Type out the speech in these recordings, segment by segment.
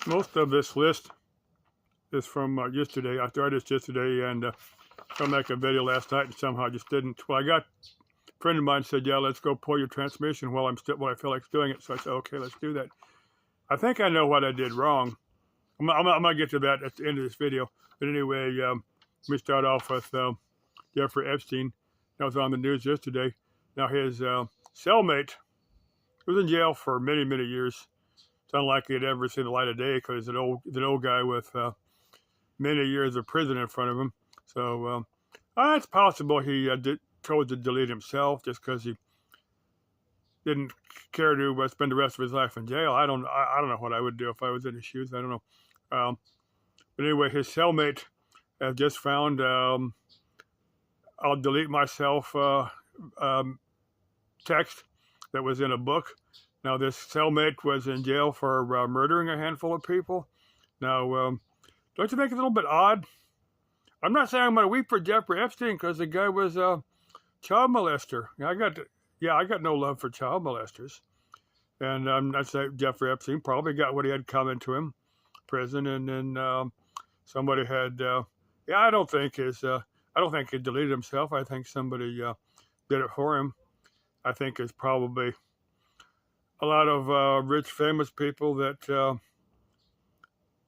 Most of this list is from yesterday. I started this yesterday and I make a video last night and somehow I just didn't. Well, I got a friend of mine said, "Yeah, let's go pull your transmission while I feel like doing it." So I said, "Okay, let's do that." I think I know what I did wrong. I'm gonna get to that at the end of this video. But anyway, let me start off with Jeffrey Epstein. That was on the news yesterday. Now his cellmate was in jail for many, many years. It's unlikely he'd ever see the light of day because he's an old guy with many years of prison in front of him. So it's possible he chose to delete himself just because he didn't care to spend the rest of his life in jail. I don't know what I would do if I was in his shoes. I don't know. But anyway, his cellmate has just found. I'll delete myself text that was in a book. Now, this cellmate was in jail for murdering a handful of people. Now, don't you think it's a little bit odd? I'm not saying I'm going to weep for Jeffrey Epstein because the guy was a child molester. I got no love for child molesters. And I'm not saying Jeffrey Epstein probably got what he had coming to him, prison, and then somebody had. I don't think he deleted himself. I think somebody did it for him. I think it's probably a lot of rich, famous people that,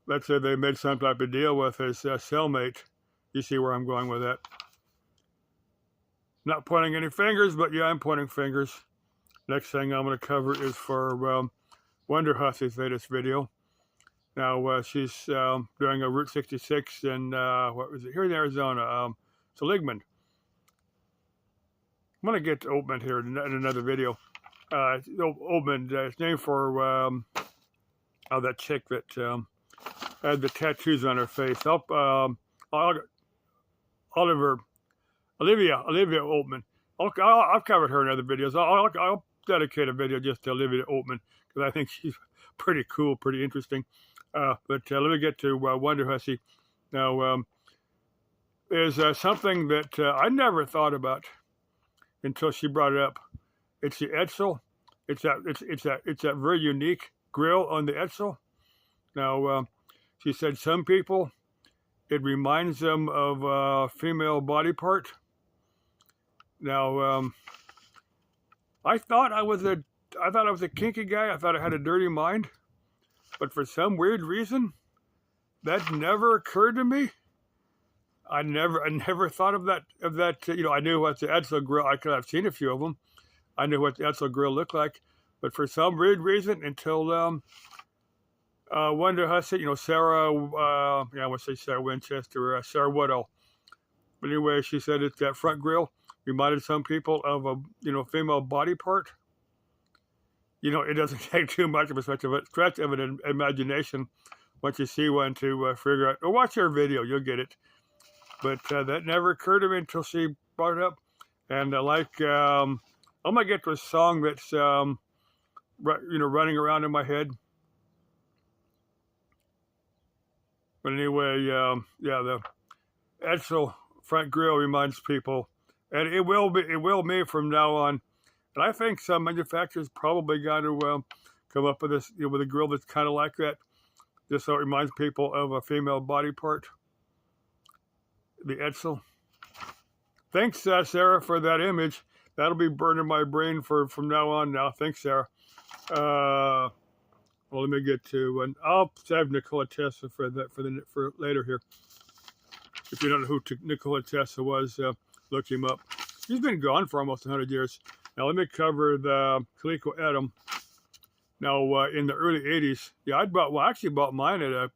let's say they made some type of deal with his cellmate. You see where I'm going with that. Not pointing any fingers, but yeah, I'm pointing fingers. Next thing I'm going to cover is for Wonder Hussey's latest video. Now, she's doing a Route 66 in, here in Arizona, Seligman. I'm going to get to Oatman here in another video. Oatman, it's named for that chick that had the tattoos on her face. Olivia Oatman. I've covered her in other videos. I'll dedicate a video just to Olivia Oatman because I think she's pretty cool, pretty interesting. But let me get to Wonder Hussey. Now, there's something that I never thought about until she brought it up. It's the Edsel. It's that very unique grill on the Edsel. Now, she said some people, it reminds them of a female body part. Now, I thought I was a kinky guy. I thought I had a dirty mind, but for some weird reason, that never occurred to me. I never thought of that. I knew what the Edsel grill. I've seen a few of them. I knew what the Edsel grill looked like, but for some weird reason, until Wonder Hussey, Sarah, I want to say Sarah Winchester, Sarah Woodall. But anyway, she said that front grill reminded some people of a female body part. It doesn't take too much of a stretch of an imagination once you see one to figure out. Or watch her video, you'll get it. But that never occurred to me until she brought it up. And I'm gonna get to a song that's running around in my head. But anyway, the Edsel front grill reminds people, and it will me from now on. And I think some manufacturers probably got to come up with this, with a grill that's kind of like that, just so it reminds people of a female body part. The Edsel. Thanks, Sarah, for that image. That'll be burning my brain from now on. Now, thanks, Sarah. Well, let me get to, and I'll save Nikola Tesla for later here. If you don't know who Nikola Tesla was, look him up. He's been gone for almost 100 years. Now, let me cover the Coleco Adam. Now, in the early 80s, I actually bought mine at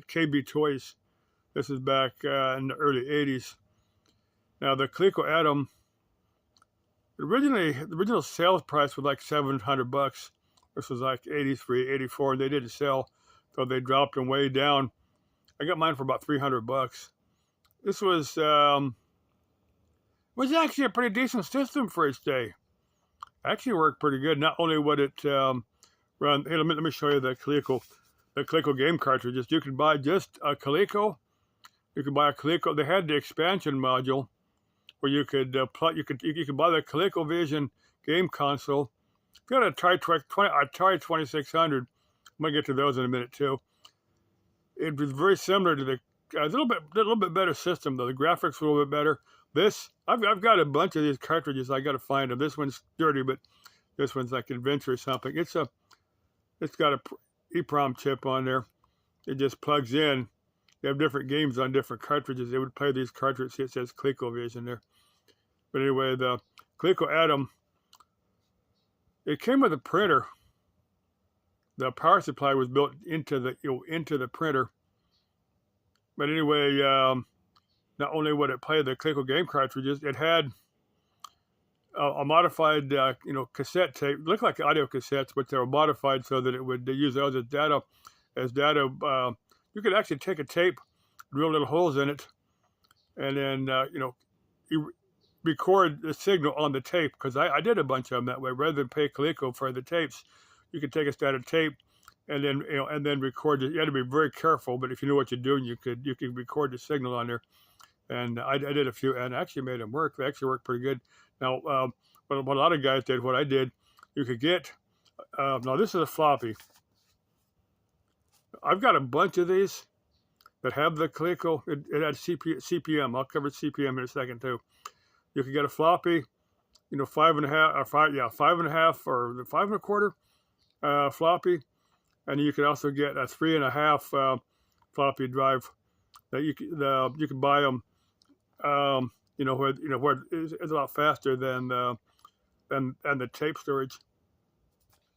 KB Toys. This is back in the early 80s. Now, the Coleco Adam, the original sales price was like $700. This was like 83, 84, and they didn't sell, so they dropped them way down. I got mine for about $300. This was actually a pretty decent system for its day. Actually worked pretty good. Not only would it run. Hey, let me show you the Coleco game cartridges. You can buy just a Coleco. You could buy a Coleco. They had the expansion module where you could you could buy the ColecoVision game console. If you got a Atari 2600, I'm gonna get to those in a minute too. It was very similar to the a little bit better system though. The graphics were a little bit better. This I've got a bunch of these cartridges. I got to find them. This one's dirty, but this one's like Adventure or something. It's got a EEPROM chip on there. It just plugs in. You have different games on different cartridges. They would play these cartridges. It says ColecoVision there. But anyway, the Coleco Adam, it came with a printer. The power supply was built into the printer. But anyway, not only would it play the Coleco game cartridges, it had a modified, cassette tape. It looked like audio cassettes, but they were modified so that it would use those as data. You could actually take a tape, drill little holes in it, and then you record the signal on the tape. Because I did a bunch of them that way. Rather than pay Coleco for the tapes, you could take a standard tape and then record it. You had to be very careful, but if you knew what you're doing, you could record the signal on there. And I did a few, and I actually made them work. They actually worked pretty good. Now, what a lot of guys did, what I did, you could get. Now this is a floppy. I've got a bunch of these that have the Coleco. It had CPM. I'll cover CPM in a second too. You could get a floppy, 5.5 or 5.5 or 5.25 floppy, and you could also get a 3.5 floppy drive. That you can buy them, where it's a lot faster than the tape storage.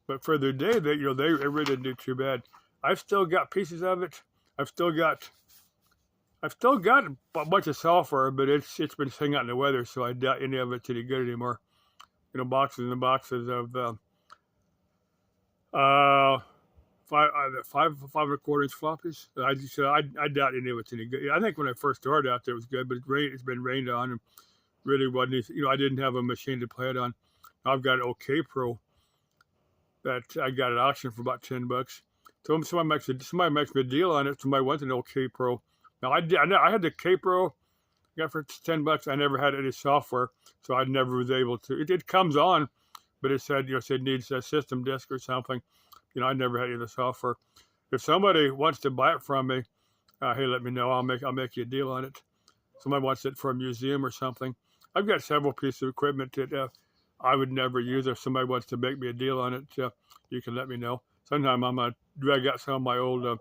But for the day, they really didn't do too bad. I've still got pieces of it. I've still got a bunch of software, but it's been sitting out in the weather, so I doubt any of it's any good anymore. Boxes and boxes of 5.25-inch floppies. I doubt any of it's any good. I think when I first started out there it was good, but it's been rained on and really wasn't. I didn't have a machine to play it on. I've got an OK Pro that I got at auction for about $10. So somebody makes me a deal on it. Somebody wants an OK Pro. Now I had the K Pro, got for $10. I never had any software, so I never was able to. It comes on, but it said it needs a system disk or something. I never had any of the software. If somebody wants to buy it from me, hey, let me know. I'll make you a deal on it. Somebody wants it for a museum or something. I've got several pieces of equipment that I would never use. If somebody wants to make me a deal on it, you can let me know. Sometime I'm gonna drag out some of my old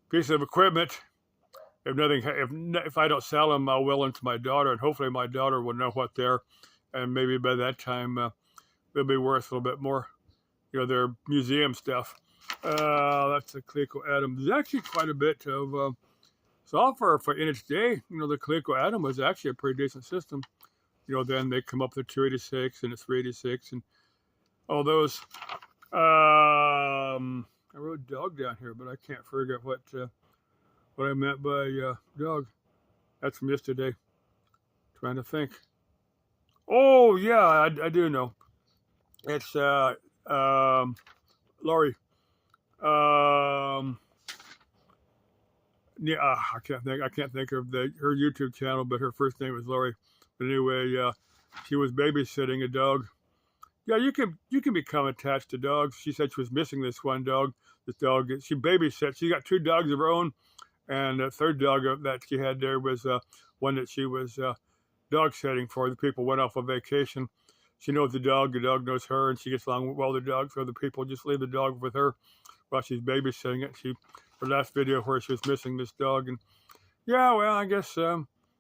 pieces of equipment. If I don't sell them, I'll will them to my daughter, and hopefully my daughter will know what they're, and maybe by that time they'll be worth a little bit more. Their museum stuff. That's the Coleco Adam. There's actually quite a bit of software in its day. The Coleco Adam was actually a pretty decent system. Then they come up with the 286 and the 386 and all those. I wrote dog down here, but I can't figure out what I meant by dog. That's from yesterday. Trying to think. Oh yeah, I do know. It's Lori. Yeah, I can't think of her YouTube channel, but her first name was Lori. But anyway, she was babysitting a dog. Yeah, you can become attached to dogs. She said she was missing this one dog. This dog, she babysat. She got 2 dogs of her own, and the third dog that she had there was one that she was dog sitting for. The people went off on vacation. She knows the dog knows her, and she gets along well with the dog, so the people just leave the dog with her while she's babysitting it. Her last video where she was missing this dog, and yeah, well, I guess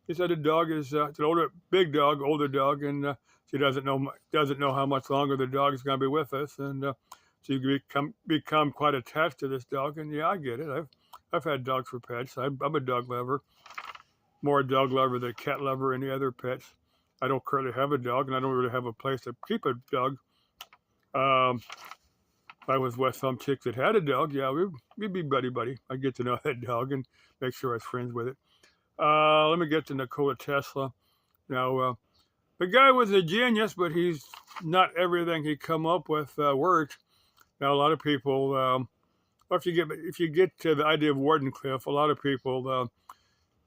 he said the dog is it's an older dog, and she doesn't know how much longer the dog is going to be with us, and she become quite attached to this dog. And yeah, I get it. I've had dogs for pets. I'm a dog lover, more a dog lover than a cat lover or any other pets. I don't currently have a dog, and I don't really have a place to keep a dog. If I was with some chick that had a dog, yeah, we'd be buddy. I'd get to know that dog and make sure I was friends with it. Let me get to Nikola Tesla. Now, the guy was a genius, but he's not everything he come up with worked. Now, a lot of people, if you get to the idea of Wardenclyffe, a lot of people,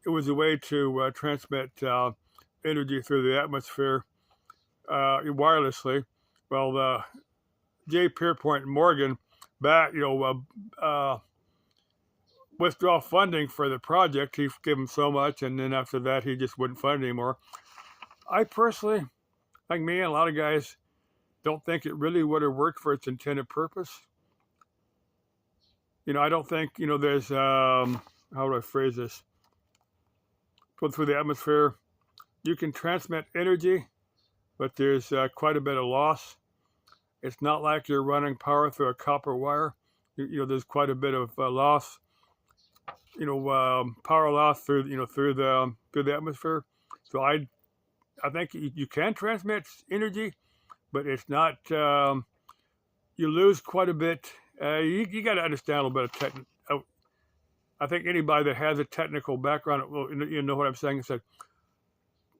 it was a way to transmit energy through the atmosphere wirelessly. Well, J. Pierpont Morgan back, withdraw funding for the project. He gave him so much, and then after that, he just wouldn't fund it anymore. I personally, like me and a lot of guys, don't think it really would have worked for its intended purpose. I don't think, there's, how do I phrase this? Going through the atmosphere, you can transmit energy, but there's quite a bit of loss. It's not like you're running power through a copper wire. There's quite a bit of loss. Power loss through the atmosphere. So I think you can transmit energy, but it's not. You lose quite a bit. You got to understand a little bit of technical. I think anybody that has a technical background, well, you know what I'm saying. Said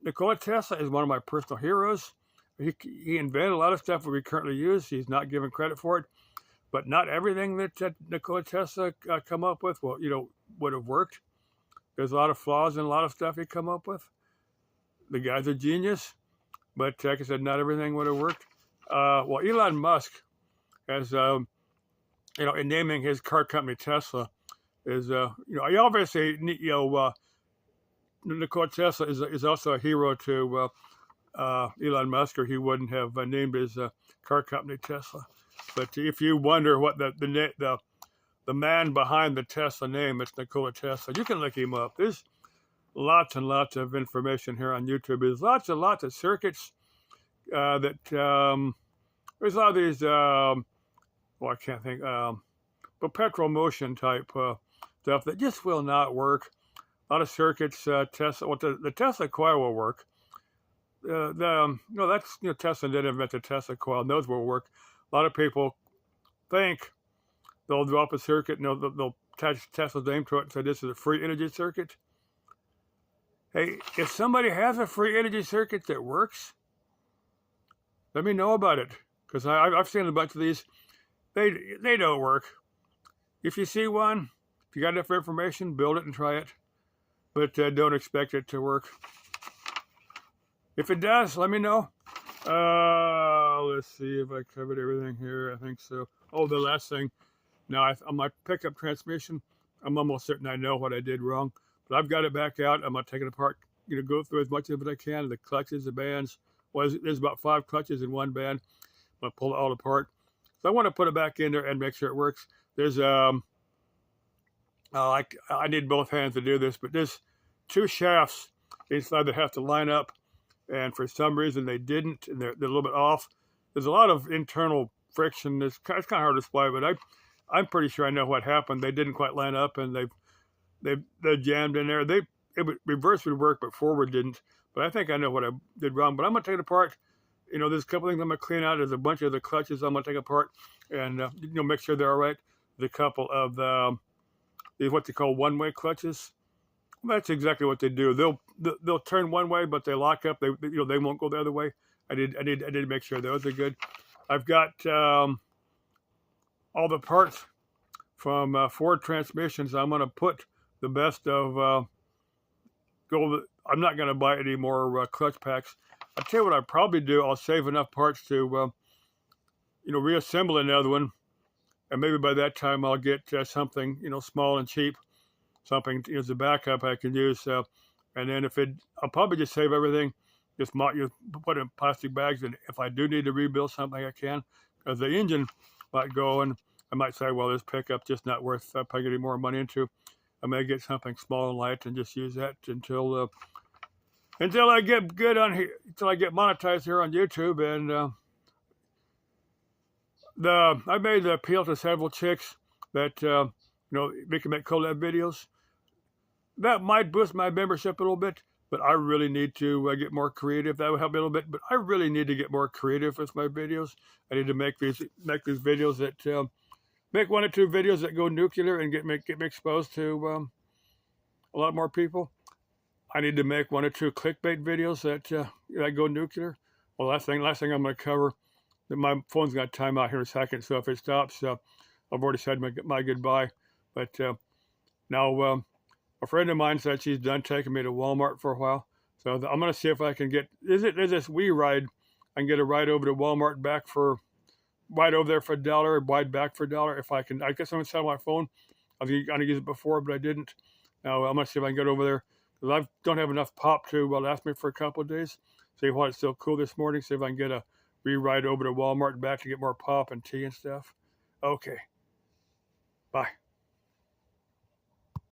Nikola Tesla is one of my personal heroes. He invented a lot of stuff that we currently use. He's not given credit for it, but not everything that Nikola Tesla come up with, would have worked. There's a lot of flaws in a lot of stuff he come up with. The guy's a genius, but like I said, not everything would have worked. Well, Elon Musk has, in naming his car company Tesla, is, he obviously, Nikola Tesla is also a hero to Elon Musk, or he wouldn't have named his car company Tesla. But if you wonder what the man behind the Tesla name, it's Nikola Tesla. You can look him up. There's lots and lots of information here on YouTube. There's lots and lots of circuits that there's a lot of these. I can't think. Perpetual motion type stuff that just will not work. A lot of circuits. Tesla. Well, the Tesla coil will work. That's Tesla didn't invent the Tesla coil. And those will work. A lot of people think they'll drop a circuit and they'll attach Tesla's name to it and say this is a free energy circuit. Hey, if somebody has a free energy circuit that works, let me know about it, because I've seen a bunch of these. They don't work. If you see one, if you got enough information, build it and try it, but don't expect it to work. If it does, let me know. Let's see if I covered everything here. I think so. Oh, the last thing. Now, on my pickup transmission, I'm almost certain I know what I did wrong, but I've got it back out. I'm going to take it apart, go through as much of it as I can. The clutches, the bands. Well, there's about 5 clutches in one band. I'm going to pull it all apart. So I want to put it back in there and make sure it works. There's, I need both hands to do this, but there's 2 shafts inside that have to line up. And for some reason they didn't, and they're a little bit off. There's a lot of internal friction. It's kind of hard to explain, but I'm pretty sure I know what happened. They didn't quite line up, and they jammed in there. Reverse would work, but forward didn't. But I think I know what I did wrong. But I'm gonna take it apart. There's a couple things I'm gonna clean out. There's a bunch of the clutches I'm gonna take apart, and make sure they're all right. There's a couple of the what they call one-way clutches. That's exactly what they do. They'll turn one way, but they lock up. They won't go the other way. I did to make sure those are good. I've got all the parts from Ford transmissions. I'm going to put the best of gold. I'm not going to buy any more clutch packs. I'll tell you what I'll probably do. I'll save enough parts to reassemble another one, and maybe by that time I'll get something small and cheap. Something as a backup I can use, and then I'll probably just save everything, just put it in plastic bags, and if I do need to rebuild something, I can, because the engine might go, and I might say, well, this pickup just not worth putting any more money into. I may get something small and light and just use that until I get good on here, until I get monetized here on YouTube, and I made the appeal to several chicks that we can make collab videos. That might boost my membership a little bit, but I really need to get more creative. That would help me a little bit, but I really need to get more creative with my videos. I need to make these videos that make 1 or 2 videos that go nuclear and get me exposed to a lot more people. I need to make 1 or 2 clickbait videos that go nuclear. Well, last thing I'm going to cover. My phone's got time out here in a second, so if it stops, I've already said my goodbye. But now a friend of mine said she's done taking me to Walmart for a while. So I'm going to see if I can get, there's this WeRide. I can get a ride over to Walmart back for wide over there for $1, wide back for $1. If I can, I guess I'm gonna sell my phone. I was gonna use it before, but I didn't. Now I'm gonna see if I can get over there because I don't have enough pop to last me for a couple of days. See while it's still cool this morning. See if I can get a ride over to Walmart and back to get more pop and tea and stuff. Okay, bye.